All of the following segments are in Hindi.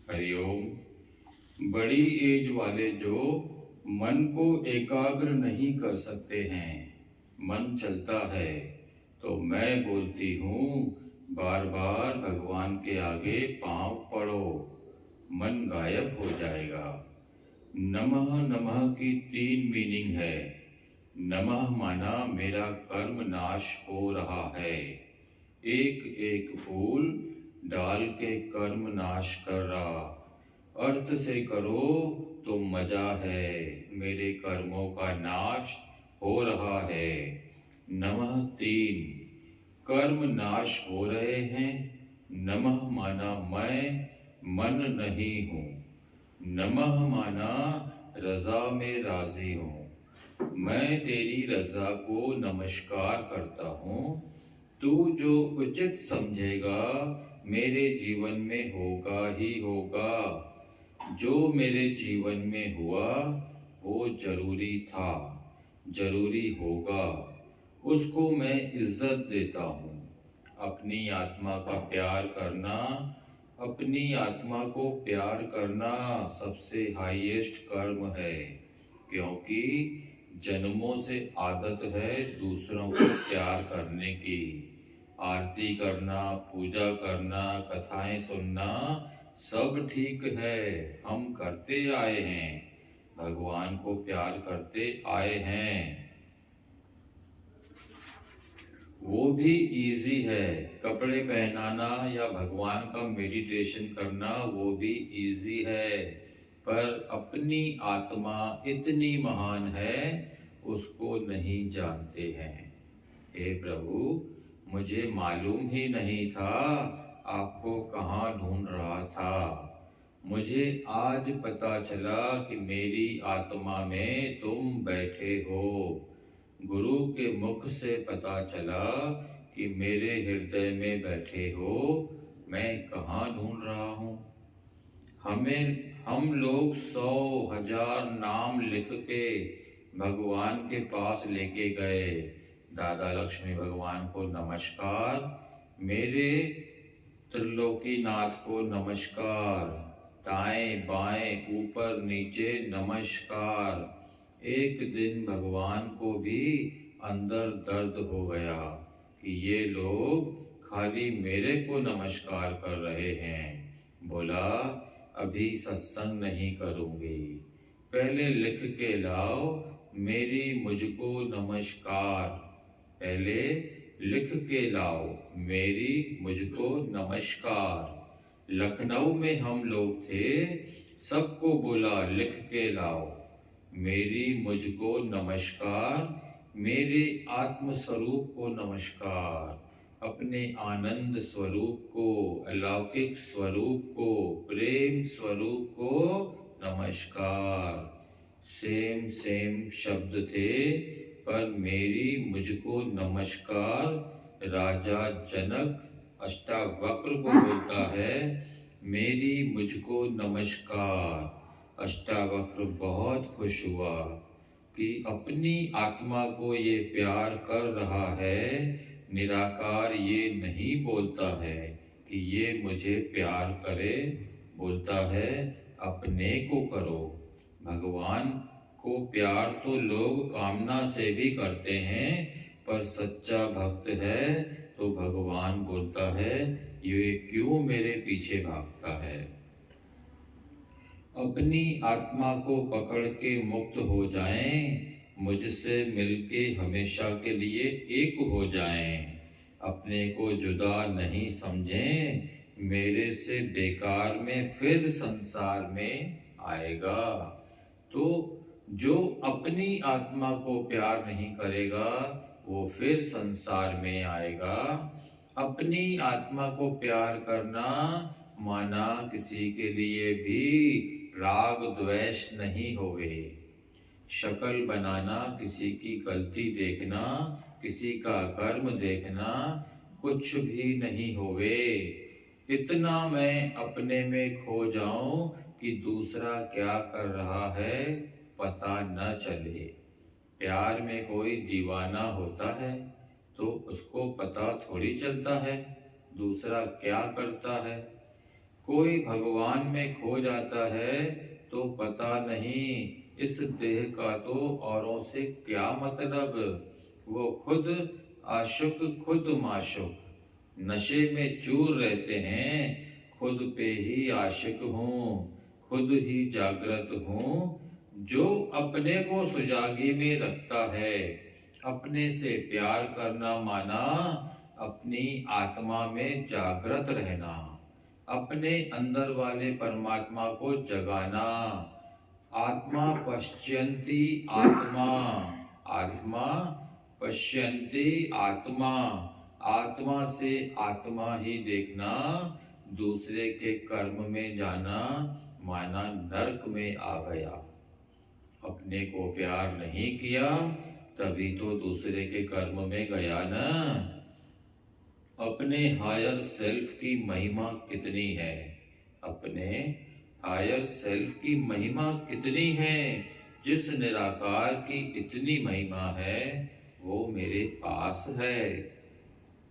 हरिओम। बड़ी एज वाले जो मन को एकाग्र नहीं कर सकते हैं, मन चलता है, तो मैं बोलती हूँ बार बार भगवान के आगे पांव पड़ो, मन गायब हो जाएगा। नमः नमः की 3 मीनिंग है। नमः माना मेरा कर्म नाश हो रहा है, एक एक फूल डाल के कर्म नाश कर रहा। अर्थ से करो तो मजा है, मेरे कर्मों का नाश हो रहा है। नमः 3, कर्म नाश हो रहे हैं। नमः माना मैं मन नहीं हूँ, नमः माना रजा में राजी हूँ। मैं तेरी रजा को नमस्कार करता हूँ। तू जो उचित समझेगा मेरे जीवन में होगा ही होगा। जो मेरे जीवन में हुआ वो जरूरी था, जरूरी होगा, उसको मैं इज्जत देता हूँ। अपनी आत्मा का प्यार करना, अपनी आत्मा को प्यार करना सबसे हाईएस्ट कर्म है, क्योंकि जन्मों से आदत है दूसरों को प्यार करने की। आरती करना, पूजा करना, कथाएं सुनना सब ठीक है, हम करते आए हैं, भगवान को प्यार करते आए हैं। वो भी इजी है, कपड़े पहनाना या भगवान का मेडिटेशन करना वो भी इजी है, पर अपनी आत्मा इतनी महान है उसको नहीं जानते हैं। हे प्रभु, मुझे मालूम ही नहीं था, आपको कहाँ ढूंढ रहा था। मुझे आज पता चला कि मेरी आत्मा में तुम बैठे हो। गुरु के मुख से पता चला कि मेरे हृदय में बैठे हो, मैं कहाँ ढूंढ रहा हूँ। हम लोग 100,000 नाम लिख के भगवान के पास लेके गए। दादा लक्ष्मी भगवान को नमस्कार, मेरे त्रिलोकीनाथ को नमस्कार, दाएं बाएं ऊपर नीचे नमस्कार। एक दिन भगवान को भी अंदर दर्द हो गया कि ये लोग खाली मेरे को नमस्कार कर रहे हैं। बोला अभी सत्संग नहीं करूंगी, पहले लिख के लाओ मेरी मुझको नमस्कार। पहले लिख के लाओ मेरी मुझको नमस्कार। लखनऊ में हम लोग थे, सबको बोला लिख के लाओ मेरी मुझको नमस्कार, मेरे आत्म स्वरूप को नमस्कार, अपने आनंद स्वरूप को, अलौकिक स्वरूप को, प्रेम स्वरूप को नमस्कार। सेम शब्द थे, पर मेरी मुझको नमस्कार राजा जनक अष्टावक्र को बोलता है, मेरी मुझको नमस्कार। अष्टावक्र बहुत खुश हुआ कि अपनी आत्मा को ये प्यार कर रहा है। निराकार ये नहीं बोलता है कि ये मुझे प्यार करे, बोलता है अपने को करो। भगवान को प्यार तो लोग कामना से भी करते हैं, पर सच्चा भक्त है तो भगवान बोलता है ये क्यों मेरे पीछे भागता है। अपनी आत्मा को पकड़ के मुक्त हो जाएं, मुझसे मिलके हमेशा के लिए एक हो जाएं। अपने को जुदा नहीं समझें, मेरे से बेकार में फिर संसार में आएगा। तो जो अपनी आत्मा को प्यार नहीं करेगा वो फिर संसार में आएगा। अपनी आत्मा को प्यार करना माना किसी के लिए भी राग द्वेष नहीं होवे। शक्ल बनाना, किसी की गलती देखना, किसी का कर्म देखना कुछ भी नहीं होवे। इतना मैं अपने में खो जाऊं कि दूसरा क्या कर रहा है पता न चले। प्यार में कोई दीवाना होता है तो उसको पता थोड़ी चलता है दूसरा क्या करता है। कोई भगवान में खो जाता है तो पता नहीं इस देह का तो औरों से क्या मतलब। वो खुद आशुक खुद माशुक, नशे में चूर रहते हैं, खुद पे ही आशिक हूँ, खुद ही जागृत हूँ। जो अपने को सुजागी में रखता है, अपने से प्यार करना माना, अपनी आत्मा में जागृत रहना, अपने अंदर वाले परमात्मा को जगाना। आत्मा पश्यन्ति आत्मा, आत्मा पश्यन्ति आत्मा, आत्मा से आत्मा ही देखना, दूसरे के कर्म में जाना माना नरक में आ गया। अपने को प्यार नहीं किया तभी तो दूसरे के कर्म में गया ना। अपने हायर सेल्फ की महिमा कितनी है, अपने हायर सेल्फ की महिमा कितनी है। जिस निराकार की इतनी महिमा है वो मेरे पास है।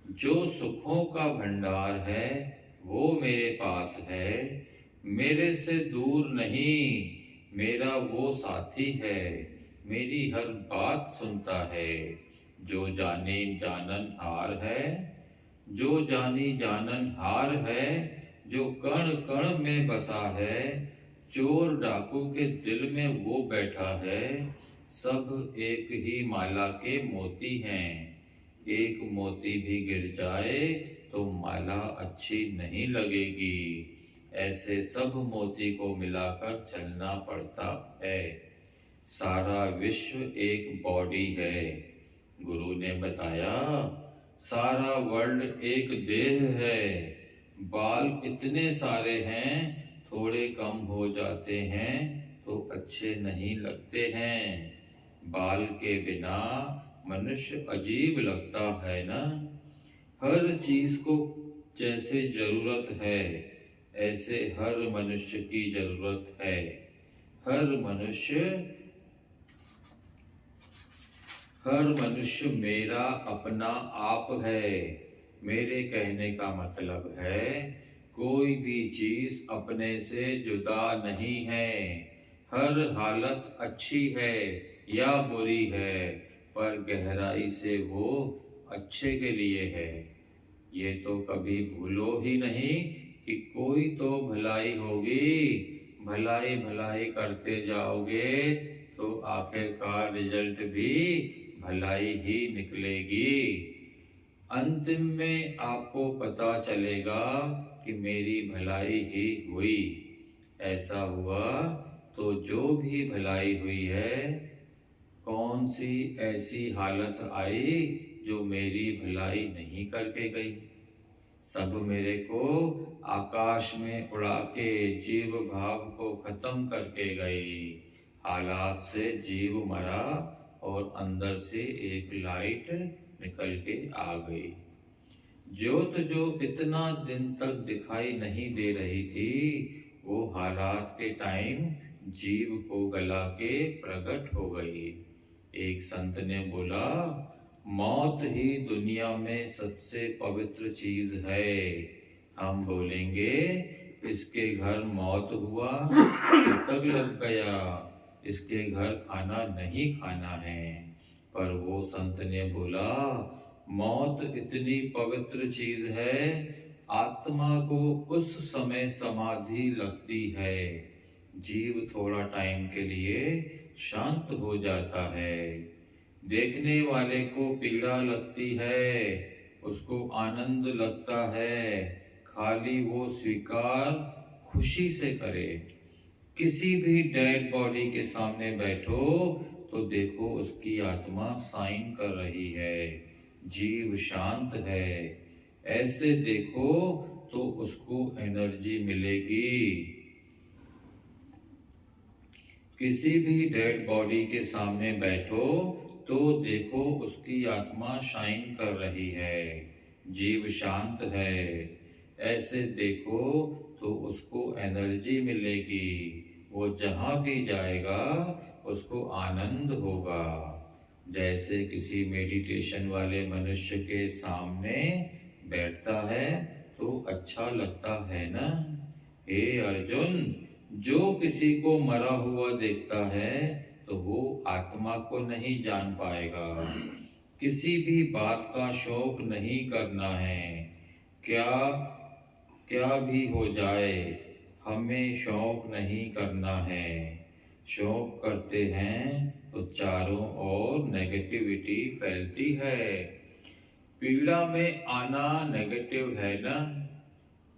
जो सुखों का भंडार है वो मेरे पास है। मेरे से दूर नहीं, मेरा वो साथी है, मेरी हर बात सुनता है। जो जाने जानन हार है, जो जानी जानन हार है, जो कण कण में बसा है, चोर डाकू के दिल में वो बैठा है। सब एक ही माला के मोती हैं, एक मोती भी गिर जाए तो माला अच्छी नहीं लगेगी। ऐसे सब मोती को मिलाकर चलना पड़ता है। सारा विश्व एक बॉडी है, गुरु ने बताया। सारा वर्ल्ड एक देह है। बाल इतने सारे हैं, थोड़े कम हो जाते हैं तो अच्छे नहीं लगते हैं। बाल के बिना मनुष्य अजीब लगता है ना। हर चीज को जैसे जरूरत है ऐसे हर मनुष्य की जरूरत है। हर मनुष्य मेरा अपना आप है। मेरे कहने का मतलब है कोई भी चीज अपने से जुदा नहीं है। हर हालत अच्छी है या बुरी है, पर गहराई से वो अच्छे के लिए है। ये तो कभी भूलो ही नहीं कि कोई तो भलाई होगी। भलाई भलाई करते जाओगे तो आखिरकार रिजल्ट भी भलाई ही निकलेगी। अंतिम में आपको पता चलेगा कि मेरी भलाई ही हुई। ऐसा हुआ तो जो भी भलाई हुई है, कौन सी ऐसी हालत आई जो मेरी भलाई नहीं करके गई। सब मेरे को आकाश में उड़ा के जीव भाव को खत्म करके गई। हालात से जीव मरा और अंदर से एक लाइट निकल के आ गई। ज्योत जो इतना दिन तक दिखाई नहीं दे रही थी, वो हालात के टाइम जीव को गला के प्रकट हो गई। एक संत ने बोला, मौत ही दुनिया में सबसे पवित्र चीज है। हम बोलेंगे इसके घर मौत हुआ तो तक लग गया, इसके घर खाना नहीं खाना है। पर वो संत ने बोला, मौत इतनी पवित्र चीज है, आत्मा को उस समय समाधि लगती है। जीव थोड़ा टाइम के लिए शांत हो जाता है। देखने वाले को पीड़ा लगती है, उसको आनंद लगता है, खाली वो स्वीकार खुशी से करे। किसी भी डेड बॉडी के सामने बैठो तो देखो उसकी आत्मा साइन कर रही है, जीव शांत है। ऐसे देखो तो उसको एनर्जी मिलेगी। किसी भी डेड बॉडी के सामने बैठो तो देखो उसकी आत्मा शाइन कर रही है, जीव शांत है। ऐसे देखो तो उसको एनर्जी मिलेगी। वो जहां भी जाएगा उसको आनंद होगा। जैसे किसी मेडिटेशन वाले मनुष्य के सामने बैठता है तो अच्छा लगता है ना। हे अर्जुन, जो किसी को मरा हुआ देखता है तो वो आत्मा को नहीं जान पाएगा। किसी भी बात का शौक नहीं करना है। क्या क्या भी हो जाए, हमें शौक नहीं करना है। शौक करते हैं तो चारों ओर नेगेटिविटी फैलती है। पीड़ा में आना नेगेटिव है ना।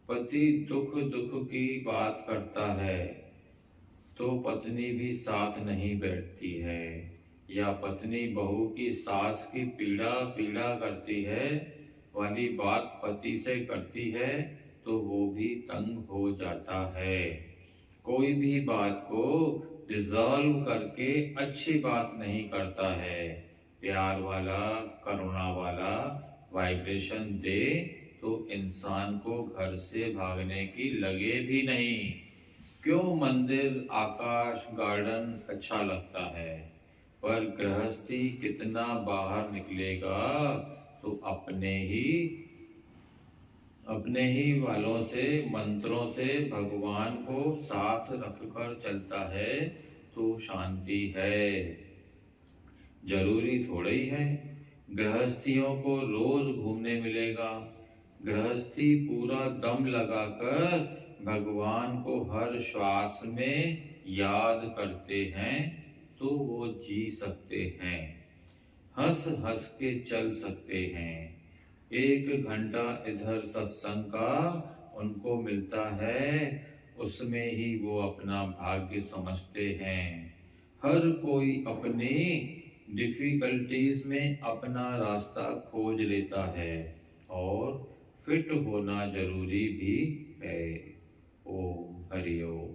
पति दुख दुख की बात करता है तो पत्नी भी साथ नहीं बैठती है, या पत्नी बहू की सास की पीड़ा पीड़ा करती है वाली बात पति से करती है तो वो भी तंग हो जाता है। कोई भी बात को रिजॉल्व करके अच्छी बात नहीं करता है। प्यार वाला, करुणा वाला वाइब्रेशन दे तो इंसान को घर से भागने की लगे भी नहीं। क्यों मंदिर, आकाश, गार्डन अच्छा लगता है, पर गृहस्थी कितना बाहर निकलेगा तो अपने ही वालों से, मंत्रों से भगवान को साथ रखकर चलता है तो शांति है। जरूरी थोड़ा ही है गृहस्थियों को रोज घूमने मिलेगा। गृहस्थी पूरा दम लगाकर भगवान को हर श्वास में याद करते हैं तो वो जी सकते हैं, हंस हंस के चल सकते हैं। 1 घंटा इधर सत्संग का उनको मिलता है, उसमें ही वो अपना भाग्य समझते हैं। हर कोई अपनी डिफिकल्टीज में अपना रास्ता खोज लेता है और फिट होना जरूरी भी है। ओम हरि ओम।